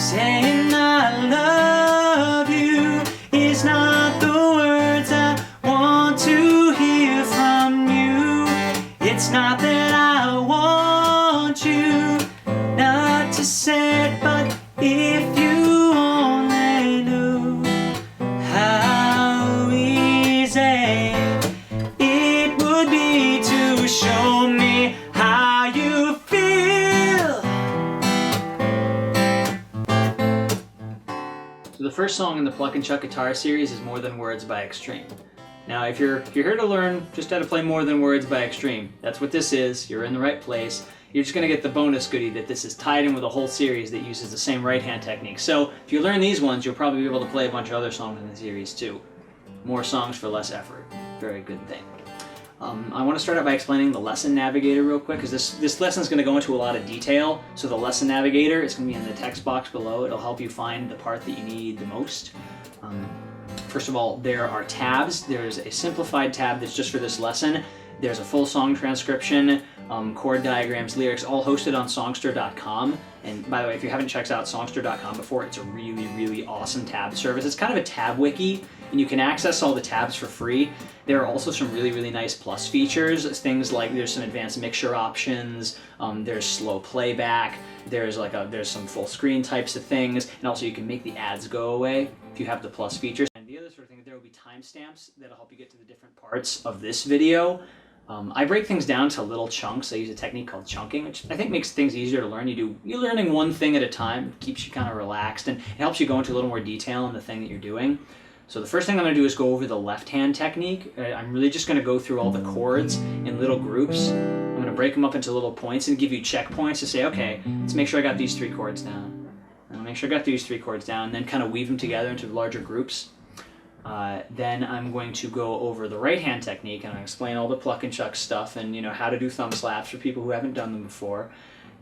Saying I love you is not the words I want to hear from you. It's not that I want you not to say it, but if you only knew how easy it would be to show me how you feel. So the first song in the Pluck and Chuck guitar series is More Than Words by Extreme. Now if you're here to learn just how to play More Than Words by Extreme, that's what this is. You're in the right place. You're just going to get the bonus goodie that this is tied in with a whole series that uses the same right hand technique. So if you learn these ones, you'll probably be able to play a bunch of other songs in the series too. More songs for less effort. Very good thing. I want to start out by explaining the lesson navigator real quick, because this lesson is going to go into a lot of detail. So the lesson navigator is going to be in the text box below. It'll help you find the part that you need the most. First of all, there are tabs. There's a simplified tab that's just for this lesson. There's a full song transcription, chord diagrams, lyrics, all hosted on Songster.com. And by the way, if you haven't checked out Songster.com before, it's a really, really awesome tab service. It's kind of a tab wiki, and you can access all the tabs for free. There are also some really, really nice plus features. Things like there's some advanced mixture options, there's slow playback, there's some full screen types of things, and also you can make the ads go away if you have the plus features. And the other sort of thing, there will be timestamps that'll help you get to the different parts of this video. I break things down to little chunks. I use a technique called chunking, which I think makes things easier to learn. You're learning one thing at a time, keeps you kind of relaxed, and it helps you go into a little more detail on the thing that you're doing. So the first thing I'm going to do is go over the left-hand technique. I'm really just going to go through all the chords in little groups. I'm going to break them up into little points and give you checkpoints to say, okay, let's make sure I got these 3 chords down. And I'll make sure I got these 3 chords down, and then kind of weave them together into larger groups. Then I'm going to go over the right-hand technique, and I'll explain all the Pluck and Chuck stuff and how to do thumb slaps for people who haven't done them before.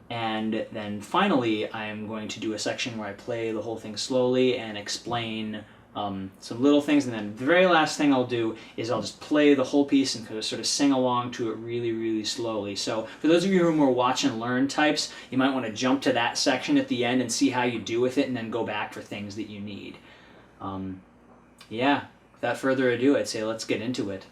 And then finally, I'm going to do a section where I play the whole thing slowly and explain some little things, and then the very last thing I'll do is I'll just play the whole piece and sort of sing along to it really, really slowly. So for those of you who are more watch and learn types, you might want to jump to that section at the end and see how you do with it, and then go back for things that you need. Yeah, without further ado, I'd say let's get into it.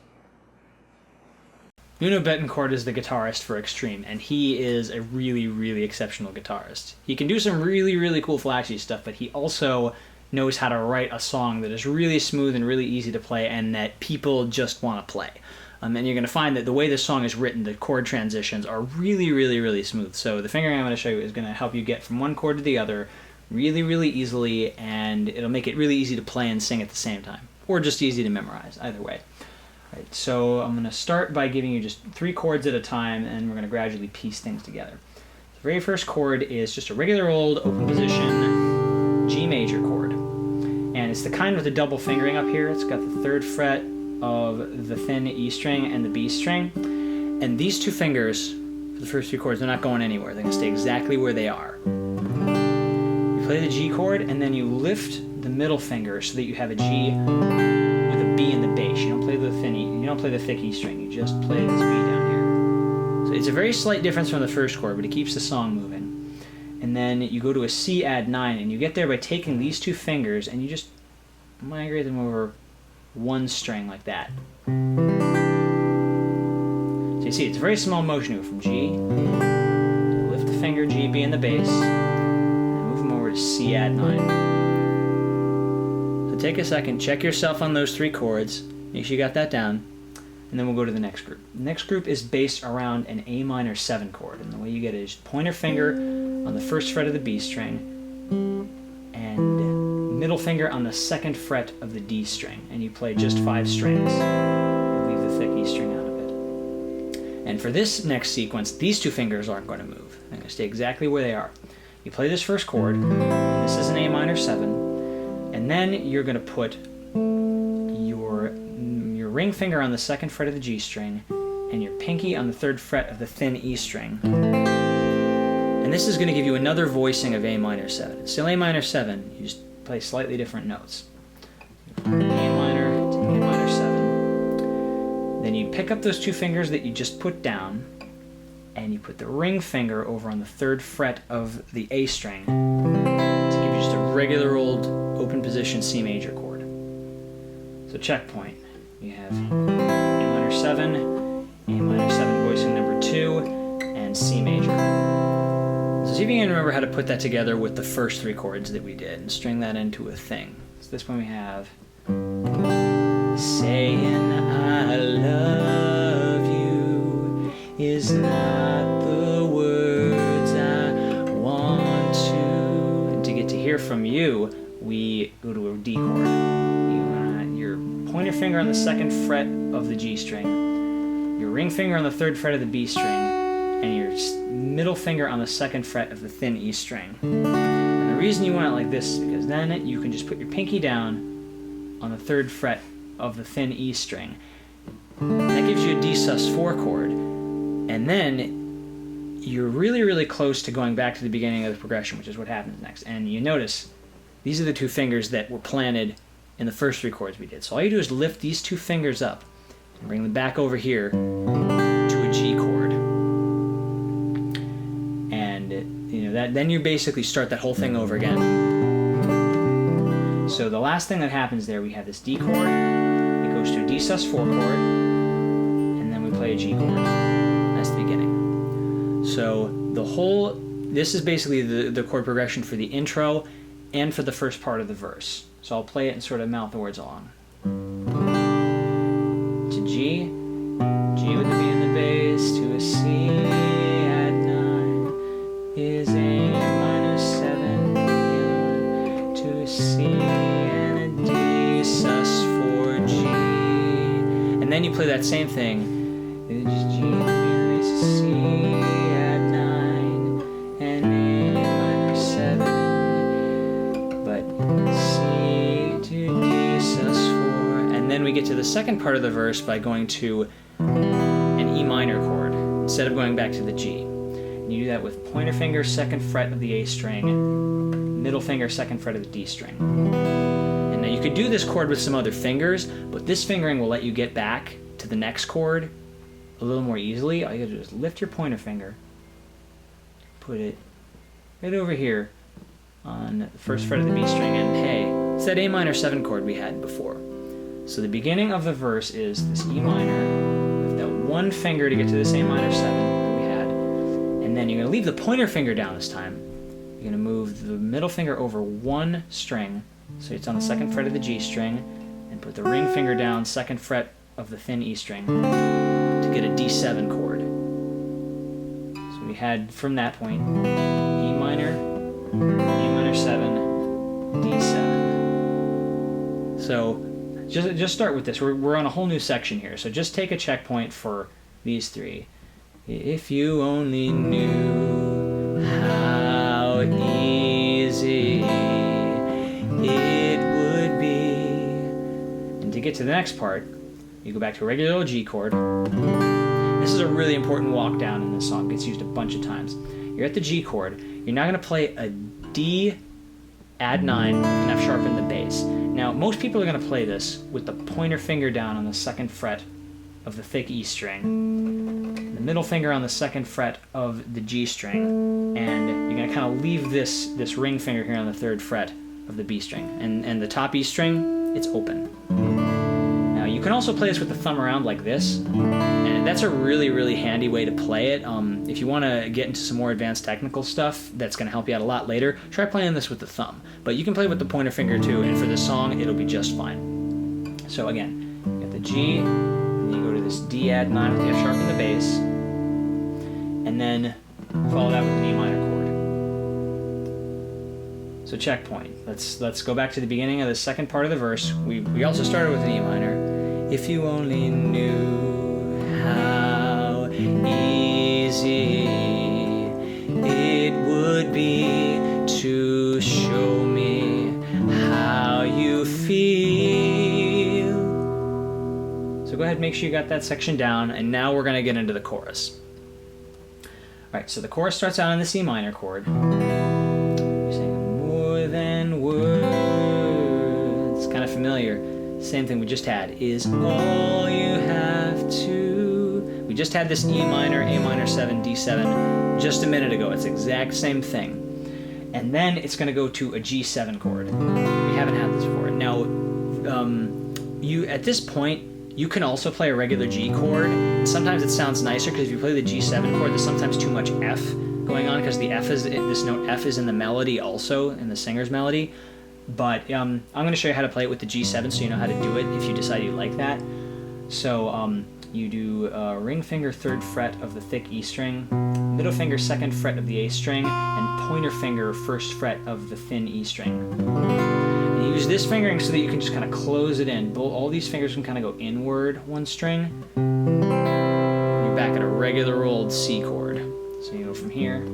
Nuno Bettencourt is the guitarist for Extreme, and he is a really, really exceptional guitarist. He can do some really, really cool flashy stuff, but he also knows how to write a song that is really smooth and really easy to play and that people just want to play. And you're going to find that the way this song is written, the chord transitions are really, really, really smooth. So the fingering I'm going to show you is going to help you get from one chord to the other really, really easily, and it'll make it really easy to play and sing at the same time, or just easy to memorize, either way. All right, so I'm going to start by giving you just 3 chords at a time, and we're going to gradually piece things together. The very first chord is just a regular old open position G major chord. And it's the kind with the double fingering up here. It's got the 3rd fret of the thin E string and the B string. And these 2 fingers, for the first 2 chords, they're not going anywhere. They're going to stay exactly where they are. You play the G chord, and then you lift the middle finger so that you have a G with a B in the bass. You don't play the thin E, you don't play the thick E string. You just play this B down here. So it's a very slight difference from the first chord, but it keeps the song moving. And then you go to a C add 9, and you get there by taking these 2 fingers and you just migrate them over one string like that. So you see, it's a very small motion move from G, lift the finger, G, B in the bass, and move them over to C add 9. So take a second, check yourself on those 3 chords, make sure you got that down, and then we'll go to the next group. The next group is based around an A-7 chord, and the way you get it is pointer finger on the 1st fret of the B string, and middle finger on the 2nd fret of the D string, and you play just 5 strings. Leave the thick E string out of it. And for this next sequence, these 2 fingers aren't going to move. They're going to stay exactly where they are. You play this first chord, and this is an A-7, and then you're going to put your ring finger on the 2nd fret of the G string, and your pinky on the 3rd fret of the thin E string. And this is going to give you another voicing of A-7. It's still A-7, you just play slightly different notes. A minor to A-7. Then you pick up those 2 fingers that you just put down, and you put the ring finger over on the 3rd fret of the A string to give you just regular old open position C major chord. So checkpoint. We have Am7, Am7 voicing number 2, and C major. So see if you can remember how to put that together with the first 3 chords that we did and string that into a thing. So this one we have saying I love you is not the words I want to. And to get to hear from you, we go to a D chord. Your pointer finger on the 2nd fret of the G string, your ring finger on the 3rd fret of the B string, and your middle finger on the 2nd fret of the thin E string. And the reason you want it like this is because then you can just put your pinky down on the 3rd fret of the thin E string. That gives you a D sus4 chord, and then you're really, really close to going back to the beginning of the progression, which is what happens next. And you notice these are the 2 fingers that were planted in the first 3 chords we did. So all you do is lift these 2 fingers up and bring them back over here to a G chord. And then you basically start that whole thing over again. So the last thing that happens there, we have this D chord, it goes to a D sus4 chord, and then we play a G chord. That's the beginning. So this is basically the chord progression for the intro and for the first part of the verse. So I'll play it and sort of mouth the words along. To G, G with the B in the bass, to a C add 9 is A-7, to a C and a D sus4 G. And then you play that same thing. It's G, C add 9 and A-7, but C to D sus4, and then we get to the second part of the verse by going to an E minor chord instead of going back to the G. And you do that with pointer finger 2nd fret of the A string, middle finger 2nd fret of the D string. And now you could do this chord with some other fingers, but this fingering will let you get back to the next chord a little more easily. All you gotta do is lift your pointer finger, put it right over here on the 1st fret of the B string, and hey, it's that A-7 chord we had before. So the beginning of the verse is this E minor, with that 1 finger to get to this A-7 that we had, and then you're going to leave the pointer finger down this time. You're going to move the middle finger over 1 string, so it's on the 2nd fret of the G string, and put the ring finger down 2nd fret of the thin E string to get a D7 chord. So we had from that point E minor, A-7, D7. So just start with this. We're on a whole new section here. So just take a checkpoint for these 3. If you only knew how easy it would be. And to get to the next part, you go back to a regular old G chord. This is a really important walk down in this song. It gets used a bunch of times. You're at the G chord. You're now going to play a D add 9 with an F sharp in the bass. Now, most people are going to play this with the pointer finger down on the 2nd fret of the thick E string, the middle finger on the 2nd fret of the G string, and you're going to kind of leave this ring finger here on the 3rd fret of the B string. And the top E string, it's open. Now, you can also play this with the thumb around like this, and that's a really, really handy way to play it. If you want to get into some more advanced technical stuff that's going to help you out a lot later, try playing this with the thumb. But you can play with the pointer finger too, and for this song, it'll be just fine. So again, you got the G, and you go to this D add 9 with the F sharp in the bass, and then follow that with an E minor chord. So checkpoint. Let's go back to the beginning of the second part of the verse. We also started with an E minor. If you only knew how easy it would be to show me how you feel. So go ahead and make sure you got that section down, and now we're going to get into the chorus. Alright, so the chorus starts out on the C minor chord. You're saying more than words. It's kind of familiar. Same thing we just had, is all you have to. We just had this E minor, A-7, D7 just a minute ago. It's the exact same thing. and then it's going to go to a G7 chord. We haven't had this before. Now, you at this point, you can also play a regular G chord. Sometimes it sounds nicer because if you play the G7 chord, there's sometimes too much F going on because the F is this note F is in the melody also, in the singer's melody. But I'm going to show you how to play it with the G7 so you know how to do it if you decide you like that. So you do ring finger 3rd fret of the thick E string, middle finger 2nd fret of the A string, and pointer finger 1st fret of the thin E string. And you use this fingering so that you can just kind of close it in. All these fingers can kind of go inward one string. You're back at a regular old C chord. So you go from here,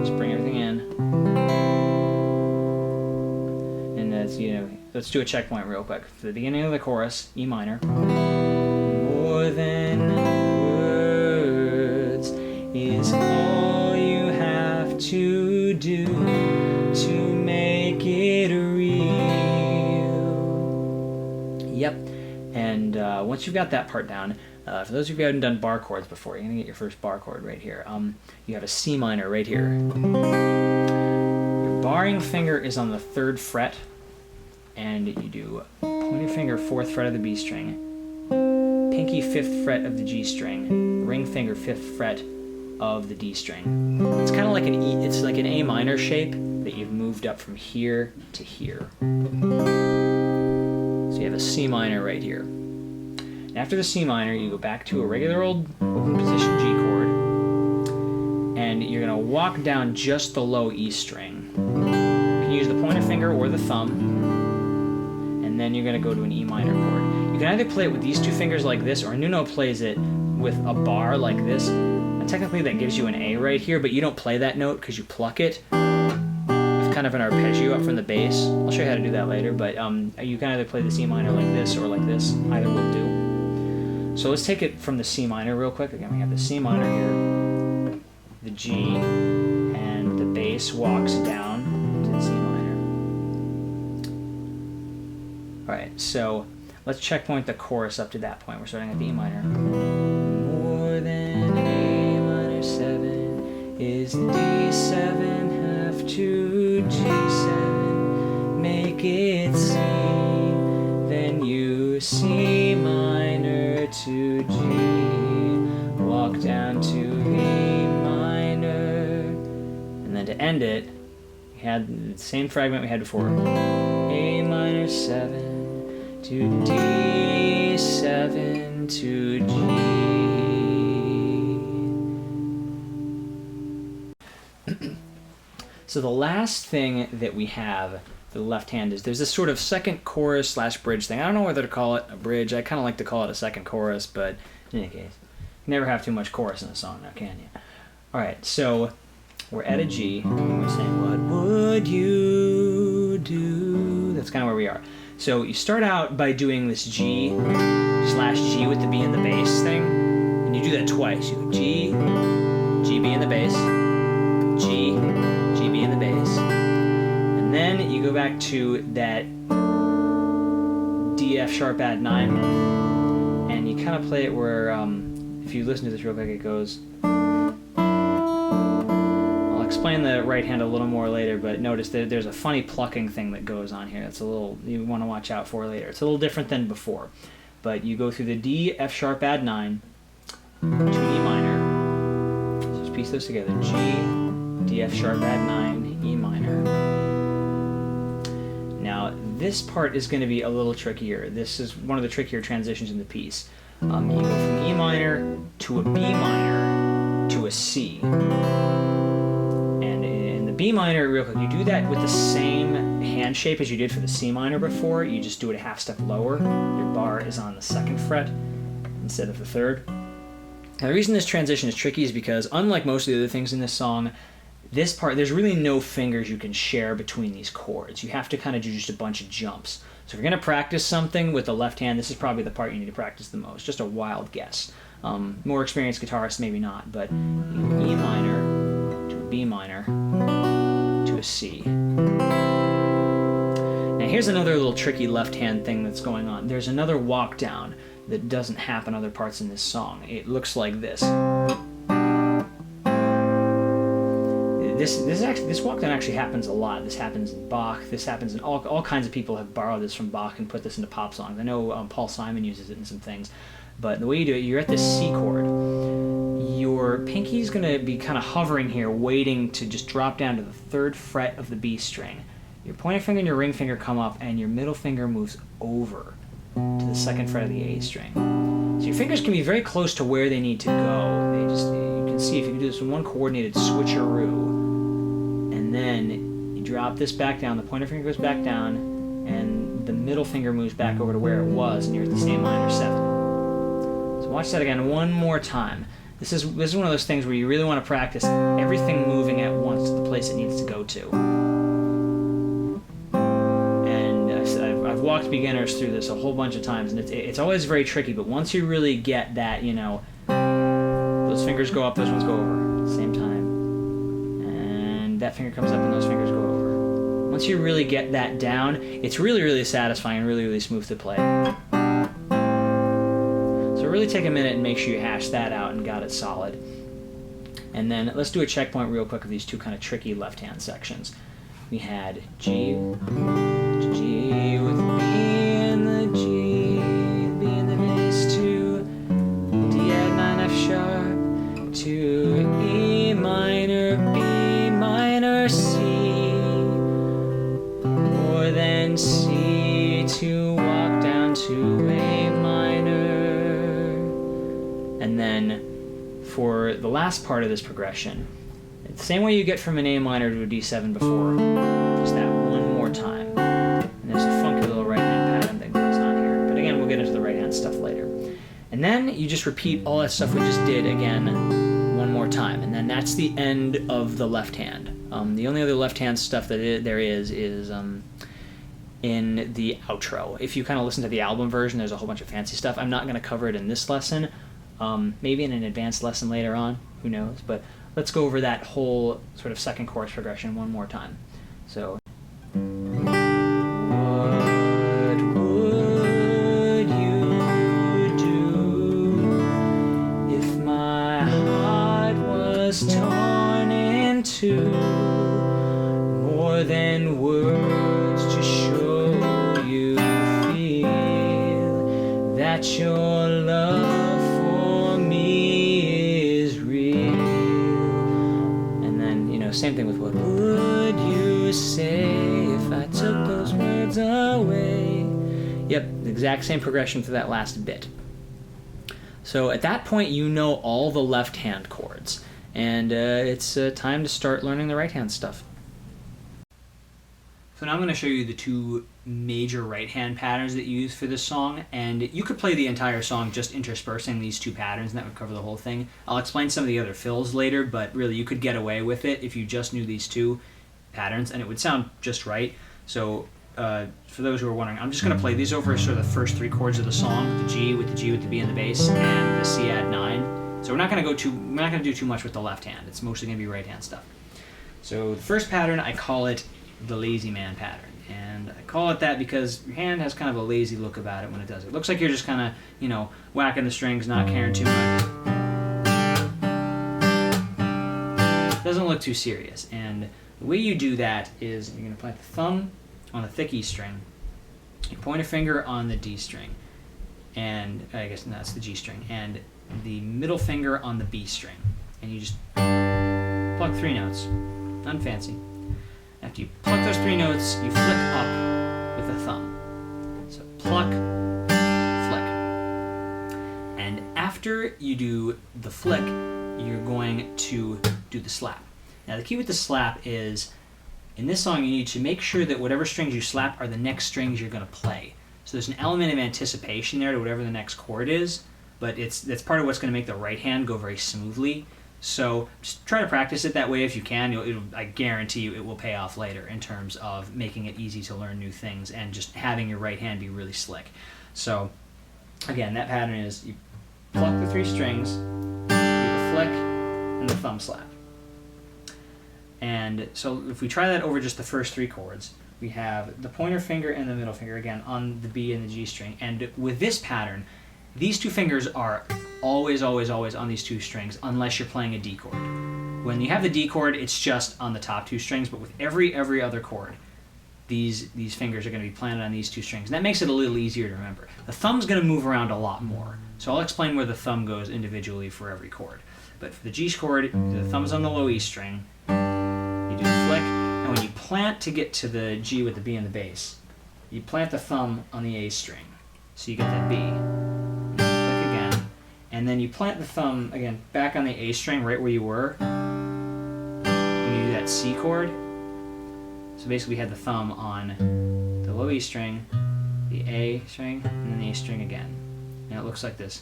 just bring everything in. And that's, let's do a checkpoint real quick. For the beginning of the chorus, E minor. More than words is all you have to do to make it real. Yep. And once you've got that part down, for those of you who haven't done bar chords before, you're going to get your first bar chord right here. You have a C minor right here. Your barring finger is on the 3rd fret, and you do pointer finger 4th fret of the B string, pinky 5th fret of the G string, ring finger 5th fret of the D string. It's kind of like an E, it's like an A minor shape that you've moved up from here to here. So you have a C minor right here. After the C minor, you go back to a regular old open position G chord, and you're going to walk down just the low E string. You can use the pointer finger or the thumb, and then you're going to go to an E minor chord. You can either play it with these 2 fingers like this, or Nuno plays it with a bar like this. And technically that gives you an A right here, but you don't play that note because you pluck it. It's kind of an arpeggio up from the bass. I'll show you how to do that later, but you can either play the C minor like this or like this. Either will do. So let's take it from the C minor real quick. Again, we have the C minor here, the G, and the bass walks down to the C minor. Alright, so let's checkpoint the chorus up to that point. We're starting at the E minor. More than A minor 7 is D7 half to G7. Make it C, then you C minor to G, walk down to A minor, and then to end it, we had the same fragment we had before. A minor 7 to D7 to G. So the last thing that we have for the left hand is there's this sort of second chorus slash bridge thing. I don't know whether to call it a bridge. I kind of like to call it a second chorus, but in any case, you never have too much chorus in a song now, can you? Alright, so we're at a G, and we're saying, what would you do? That's kind of where we are. So you start out by doing this G slash G with the B in the bass thing, and you do that twice. You go G, G, B in the bass, G, G, B in the bass. And then you go back to that D, F sharp add 9, and you kind of play it where, if you listen to this real quick, it goes. I'll explain the right hand a little more later, but notice that there's a funny plucking thing that goes on here. That's a little, you want to watch out for later. It's a little different than before. But you go through the D, F sharp add 9, to an E minor. So just piece those together. G, D, F sharp add 9, E minor. Now, this part is going to be a little trickier. This is one of the trickier transitions in the piece. You go from E minor to a B minor to a C. And in the B minor, real quick, you do that with the same hand shape as you did for the C minor before. You just do it a half step lower. Your bar is on the 2nd fret instead of the 3rd. Now, the reason this transition is tricky is because, unlike most of the other things in this song, this part, there's really no fingers you can share between these chords. You have to kind of do just a bunch of jumps. So if you're going to practice something with the left hand, this is probably the part you need to practice the most. Just a wild guess. More experienced guitarists, maybe not, but E minor to a B minor to a C. Now here's another little tricky left hand thing that's going on. There's another walk down that doesn't happen other parts in this song. It looks like this. this walk down actually happens a lot. This happens in Bach. This happens in all kinds of people have borrowed this from Bach and put this into pop songs. I know Paul Simon uses it in some things. But the way you do it, you're at this C chord. Your pinky's going to be kind of hovering here, waiting to just drop down to the 3rd fret of the B string. Your pointer finger and your ring finger come up, and your middle finger moves over to the 2nd fret of the A string. So your fingers can be very close to where they need to go. You can see if you can do this in one coordinated switcheroo, and then you drop this back down, the pointer finger goes back down, and the middle finger moves back over to where it was, and you're at the A minor 7. So watch that again one more time. This is one of those things where you really want to practice everything moving at once to the place it needs to go to. And I've walked beginners through this a whole bunch of times, and it's always very tricky, but once you really get that, those fingers go up, those ones go over at the same time. And that finger comes up and those fingers go over. Once you really get that down, it's really, really satisfying and really, really smooth to play. So really take a minute and make sure you hash that out and got it solid. And then let's do a checkpoint real quick of these two kind of tricky left-hand sections. We had G with B and the G, B and the bass to D add 9 F sharp to E minor, B minor, C, or then C to walk down to A minor. And then for the last part of this progression, the same way you get from an A minor to a D7 before, just that one more time. And there's a funky little right-hand pattern that goes on here. But again, we'll get into the right-hand stuff later. And then you just repeat all that stuff we just did again one more time. And then that's the end of the left hand. The only other left-hand stuff that there is in the outro. If you kind of listen to the album version, there's a whole bunch of fancy stuff. I'm not going to cover it in this lesson. Maybe in an advanced lesson later on, who knows, but let's go over that whole sort of second chorus progression one more time. So, what would you do if my heart was torn in two, more than words to show you feel that your love same thing with what would you say if I took those words away? Yep, the exact same progression for that last bit. So at that point you know all the left hand chords, and it's time to start learning the right hand stuff. So now I'm going to show you the two major right hand patterns that you use for this song, and you could play the entire song just interspersing these two patterns and that would cover the whole thing. I'll explain some of the other fills later, but really you could get away with it if you just knew these two patterns and it would sound just right. So for those who are wondering, I'm just going to play these over sort of the first 3 chords of the song, the G with the B and the bass, and the C add 9. So we're not going to do too much with the left hand. It's mostly going to be right hand stuff. So the first pattern, I call it the lazy man pattern, and I call it that because your hand has kind of a lazy look about it when it does it. It looks like you're just kind of, whacking the strings, not caring too much. It doesn't look too serious, and the way you do that is you're going to plant the thumb on the thick E string, your pointer finger on the D string, and I guess that's the G string, and the middle finger on the B string, and you just pluck 3 notes, nothing fancy. After you pluck those 3 notes, you flick up with the thumb. So pluck, flick. And after you do the flick, you're going to do the slap. Now the key with the slap is, in this song you need to make sure that whatever strings you slap are the next strings you're going to play. So there's an element of anticipation there to whatever the next chord is, but that's part of what's going to make the right hand go very smoothly. So just try to practice it that way if you can. I guarantee you it will pay off later in terms of making it easy to learn new things and just having your right hand be really slick. So again, that pattern is you pluck the 3 strings, do the flick, and the thumb slap. And so if we try that over just the first 3 chords, we have the pointer finger and the middle finger again on the B and the G string. And with this pattern, these 2 fingers are always, always, always on these 2 strings unless you're playing a D chord. When you have the D chord, it's just on the top two strings, but with every other chord, these fingers are going to be planted on these two strings. And that makes it a little easier to remember. The thumb's going to move around a lot more, so I'll explain where the thumb goes individually for every chord. But for the G chord, the thumb's on the low E string, you do the flick, and when you plant to get to the G with the B in the bass, you plant the thumb on the A string, so you get that B. You flick again, and then you plant the thumb, again, back on the A string, right where you were, when you do that C chord. So basically we had the thumb on the low E string, the A string, and then the A string again. And it looks like this.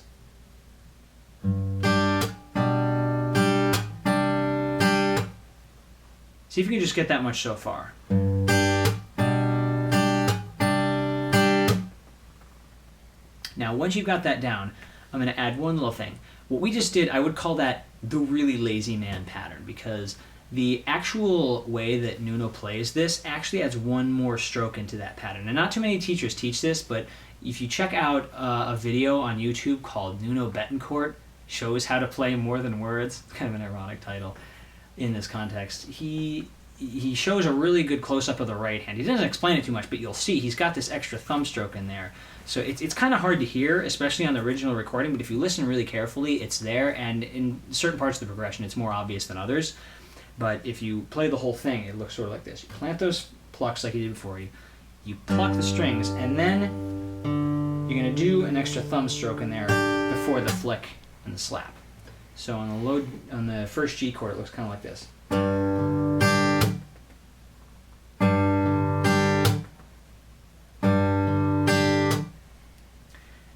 See if you can just get that much so far. Now, once you've got that down, I'm going to add one little thing. What we just did, I would call that the really lazy man pattern, because the actual way that Nuno plays this actually adds one more stroke into that pattern. And not too many teachers teach this, but if you check out a video on YouTube called Nuno Betancourt Shows How to Play More Than Words, it's kind of an ironic title in this context, he shows a really good close-up of the right hand. He doesn't explain it too much, but you'll see he's got this extra thumb stroke in there. So it's kind of hard to hear, especially on the original recording, but if you listen really carefully, it's there, and in certain parts of the progression, it's more obvious than others. But if you play the whole thing, it looks sort of like this. You plant those plucks like you did before, you pluck the strings, and then you're going to do an extra thumb stroke in there before the flick and the slap. So on the first G chord, it looks kind of like this.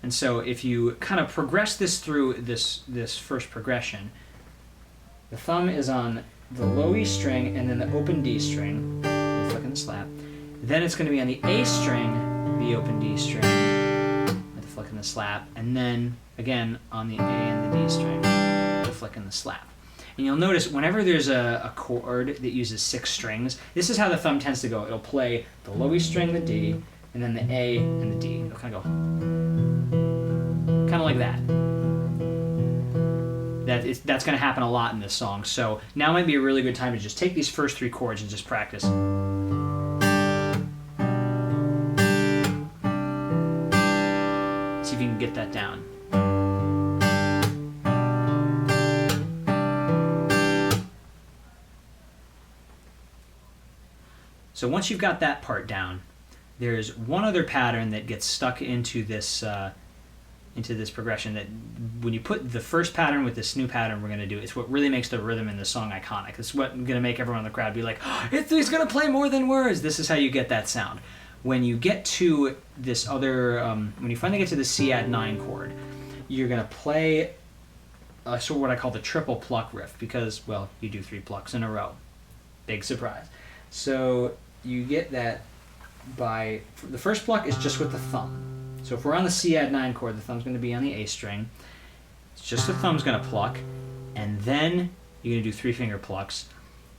And so if you kind of progress this through this first progression, the thumb is on the low E string and then the open D string, the flick and the slap. Then it's going to be on the A string, the open D string, with the flick and the slap, and then again on the A and the D string, the flick and the slap. And you'll notice whenever there's a chord that uses 6 strings, this is how the thumb tends to go. It'll play the low E string, the D, and then the A and the D. It'll kind of go kind of like that. That's going to happen a lot in this song. So now might be a really good time to just take these first 3 chords and just practice. See if you can get that down. So once you've got that part down, there's one other pattern that gets stuck into this progression, that when you put the first pattern with this new pattern we're going to do, it's what really makes the rhythm in the song iconic. It's what's going to make everyone in the crowd be like, oh, he's going to play more than words. This is how you get that sound. When you get to this other, when you finally get to the Cadd9 chord, you're going to play sort of what I call the triple pluck riff, because, well, you do 3 plucks in a row. Big surprise. So you get that by, the first pluck is just with the thumb. So if we're on the Cadd9 chord, the thumb's going to be on the A string. It's just the thumb's going to pluck, and then you're going to do 3 finger plucks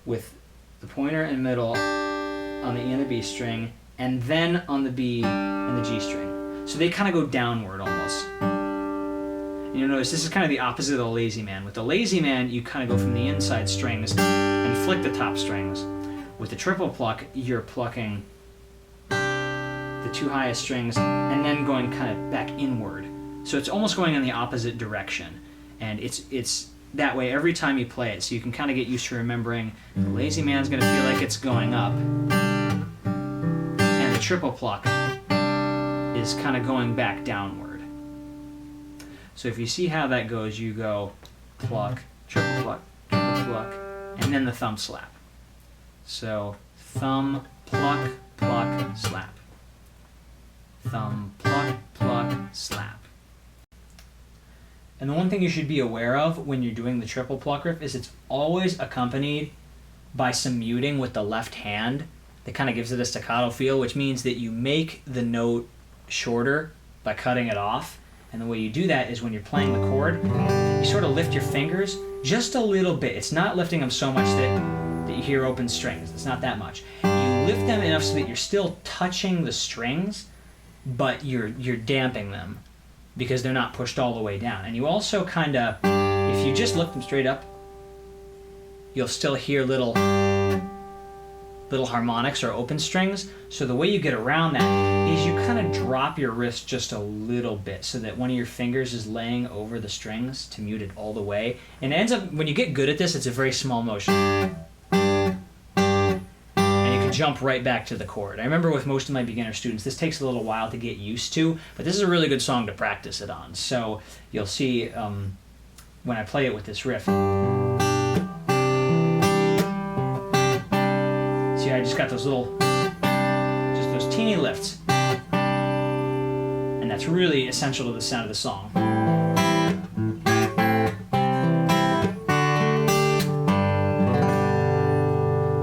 with the pointer and middle on the E and the B string, and then on the B and the G string. So they kind of go downward almost. And you'll notice this is kind of the opposite of the lazy man. With the lazy man, you kind of go from the inside strings and flick the top strings. With the triple pluck, you're plucking the 2 highest strings and then going kind of back inward. So it's almost going in the opposite direction. And it's that way every time you play it. So you can kind of get used to remembering the lazy man's going to feel like it's going up. And the triple pluck is kind of going back downward. So if you see how that goes, you go pluck, triple pluck, and then the thumb slap. So thumb, pluck, pluck, slap. Thumb, pluck, pluck, slap. And the one thing you should be aware of when you're doing the triple pluck riff is it's always accompanied by some muting with the left hand that kind of gives it a staccato feel, which means that you make the note shorter by cutting it off. And the way you do that is when you're playing the chord, you sort of lift your fingers just a little bit. It's not lifting them so much that you hear open strings. It's not that much. You lift them enough so that you're still touching the strings, but you're damping them because they're not pushed all the way down. And you also kind of, if you just lift them straight up, you'll still hear little harmonics or open strings. So the way you get around that is you kind of drop your wrist just a little bit so that one of your fingers is laying over the strings to mute it all the way. And it ends up, when you get good at this, it's a very small motion. And you can jump right back to the chord. I remember with most of my beginner students, this takes a little while to get used to, but this is a really good song to practice it on. So you'll see when I play it with this riff. See, I just got those those teeny lifts. And that's really essential to the sound of the song.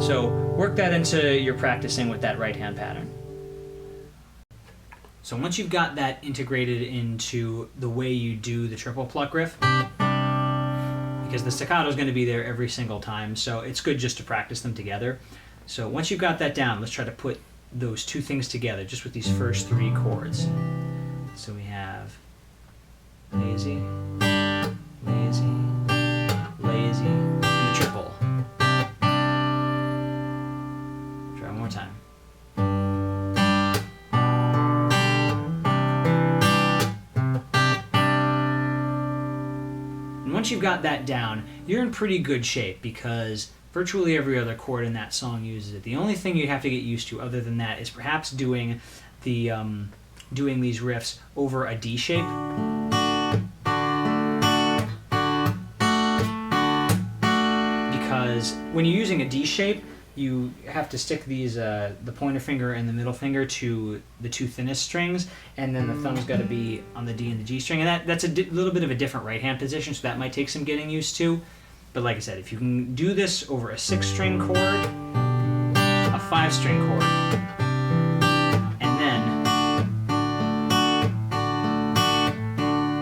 So work that into your practicing with that right hand pattern. So once you've got that integrated into the way you do the triple pluck riff, because the staccato is going to be there every single time, so it's good just to practice them together. So once you've got that down, let's try to put those two things together just with these first three chords. So we have lazy, lazy, lazy, and the triple. Try one more time. And once you've got that down, you're in pretty good shape because virtually every other chord in that song uses it. The only thing you have to get used to other than that is perhaps doing the doing these riffs over a D shape. Because when you're using a D shape, you have to stick these the pointer finger and the middle finger to the two thinnest strings, and then the thumb's got to be on the D and the G string, and that's a little bit of a different right hand position, so that might take some getting used to. But like I said, if you can do this over a 6-string chord, a 5-string chord, and then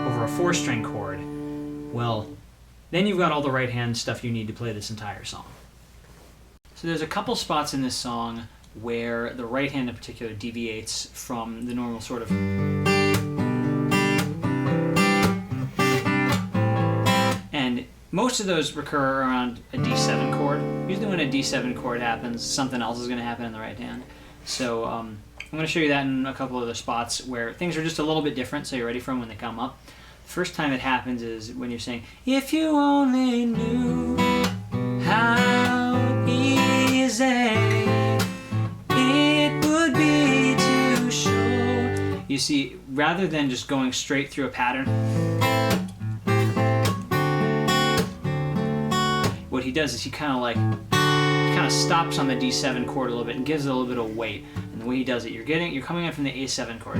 over a 4-string chord, well, then you've got all the right hand stuff you need to play this entire song. So there's a couple spots in this song where the right hand in particular deviates from the normal sort of most of those recur around a D7 chord. Usually when a D7 chord happens, something else is going to happen in the right hand. So I'm going to show you that in a couple other spots where things are just a little bit different, so you're ready for them when they come up. The first time it happens is when you're saying, if you only knew how easy it would be to show. You see, rather than just going straight through a pattern, what he does is he kind of stops on the D7 chord a little bit and gives it a little bit of weight. And the way he does it, you're coming in from the A7 chord.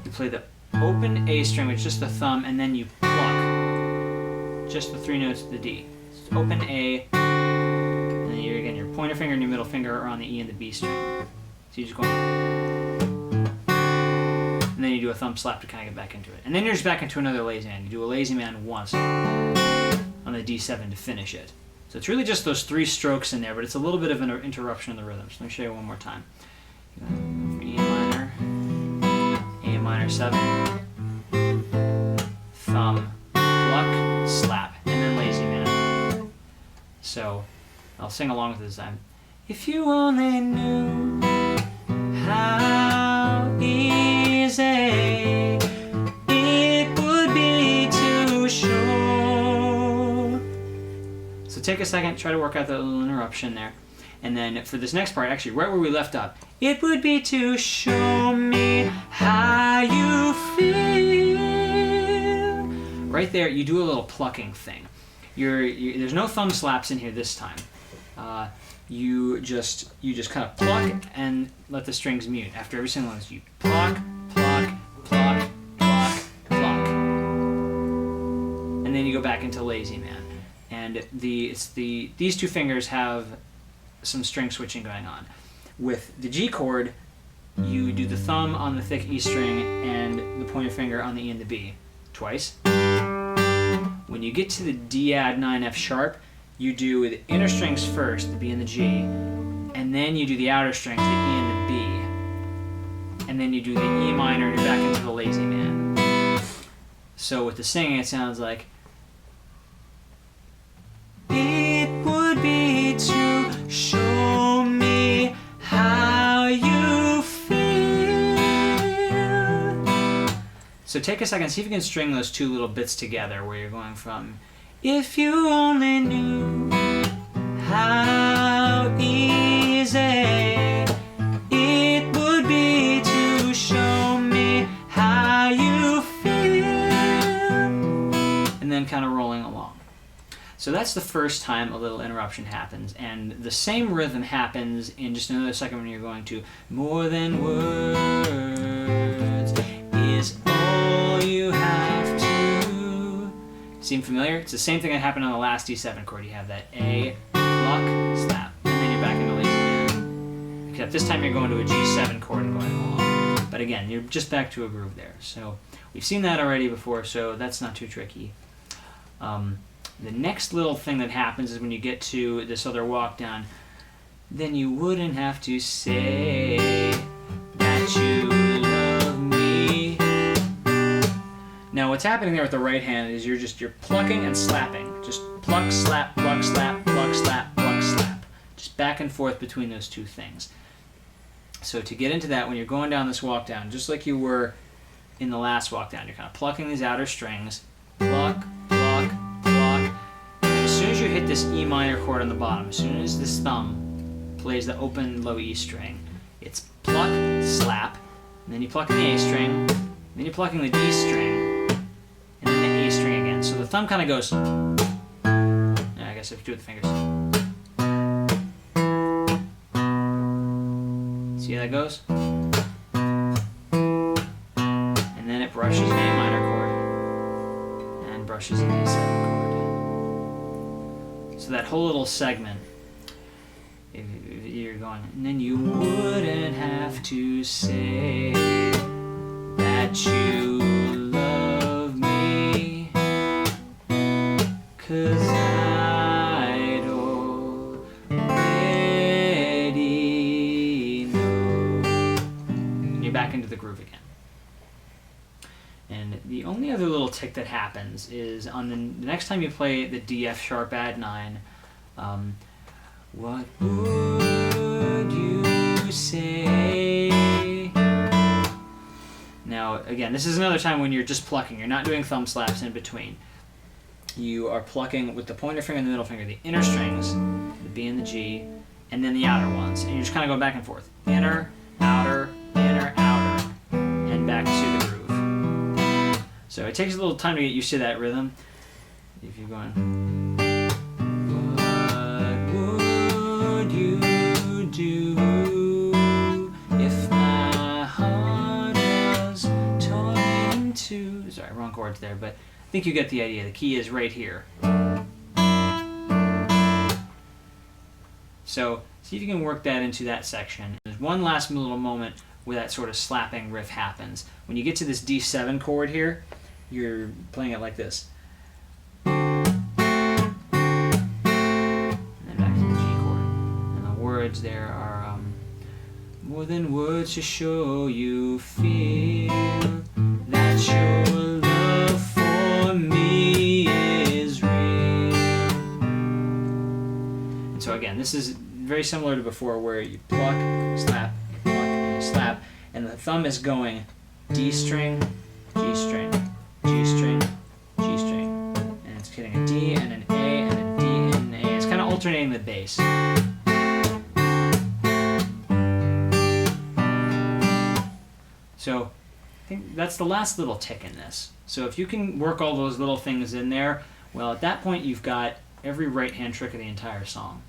You play the open A string with just the thumb, and then you pluck just the 3 notes of the D. So open A, and then your pointer finger and your middle finger are on the E and the B string. So you just go, and then you do a thumb slap to kind of get back into it. And then you're just back into another lazy man. You do a lazy man once on the D7 to finish it. So it's really just those 3 strokes in there, but it's a little bit of an interruption in the rhythm. So let me show you one more time. E minor, A minor 7, thumb, pluck, slap, and then lazy man. So I'll sing along with it this time. If you only knew how easy it would be to show. So take a second, try to work out that little interruption there. And then for this next part, actually right where we left up, it would be to show me how you feel. Right there, you do a little plucking thing. There's no thumb slaps in here this time. You just kind of pluck and let the strings mute. After every single one, you pluck, pluck, pluck, pluck, pluck, and then you go back into lazy man. And these 2 fingers have some string switching going on. With the G chord, you do the thumb on the thick E string and the pointer finger on the E and the B twice. When you get to the Cadd9 F sharp, you do the inner strings first, the B and the G, and then you do the outer strings, the E and the B, and then you do the E minor and you're back into the lazy man. So with the singing, it sounds like So take a second, see if you can string those two little bits together where you're going from, if you only knew how easy it would be to show me how you feel, and then kind of rolling along. So that's the first time a little interruption happens, and the same rhythm happens in just another second when you're going to more than words is all you have to. Seem familiar? It's the same thing that happened on the last D7 chord. You have that A, pluck, slap, and then you're back into lazy man. Except this time you're going to a G7 chord and going along. But again, you're just back to a groove there. So we've seen that already before, so that's not too tricky. The next little thing that happens is when you get to this other walk down, then you wouldn't have to say that you love me. Now what's happening there with the right hand is you're plucking and slapping. Just pluck, slap, pluck, slap, pluck, slap, pluck, slap. Just back and forth between those two things. So to get into that, when you're going down this walk down, just like you were in the last walk down, you're kind of plucking these outer strings, pluck, pluck, pluck. And as soon as you hit this E minor chord on the bottom, as soon as this thumb plays the open low E string, it's pluck, slap, and then you pluck the A string, then you're plucking the D string, and then the A string again. So the thumb kind of goes, I guess if you do it with the fingers. See how that goes? And then it brushes an A minor chord and brushes an A7 chord. So that whole little segment, if you're going, and then you wouldn't have to say that you love me, 'cause I'd already know. And you're back into the groove again. And the only other little tick that happens is on the next time you play the D F sharp add 9, what would you say? Now, again, this is another time when you're just plucking. You're not doing thumb slaps in between. You are plucking with the pointer finger and the middle finger, the inner strings, the B and the G, and then the outer ones. And you're just kind of going back and forth. Inner, outer, and back to the groove. So it takes a little time to get used to that rhythm. If you're going, what would you do if my heart was torn in two? Sorry, wrong chords there, but I think you get the idea. The key is right here. So see if you can work that into that section. There's one last little moment where that sort of slapping riff happens. When you get to this D7 chord here, you're playing it like this. And then back to the G chord. And the words there are more than words to show you feel that your love for me is real. And so again, this is very similar to before where you pluck, slap, pluck, and slap, and the thumb is going D string, G string, G string, G string, and it's hitting a D and an A and a D and an A. It's kind of alternating the bass. So I think that's the last little tick in this. So if you can work all those little things in there, well, at that point you've got every right hand trick of the entire song.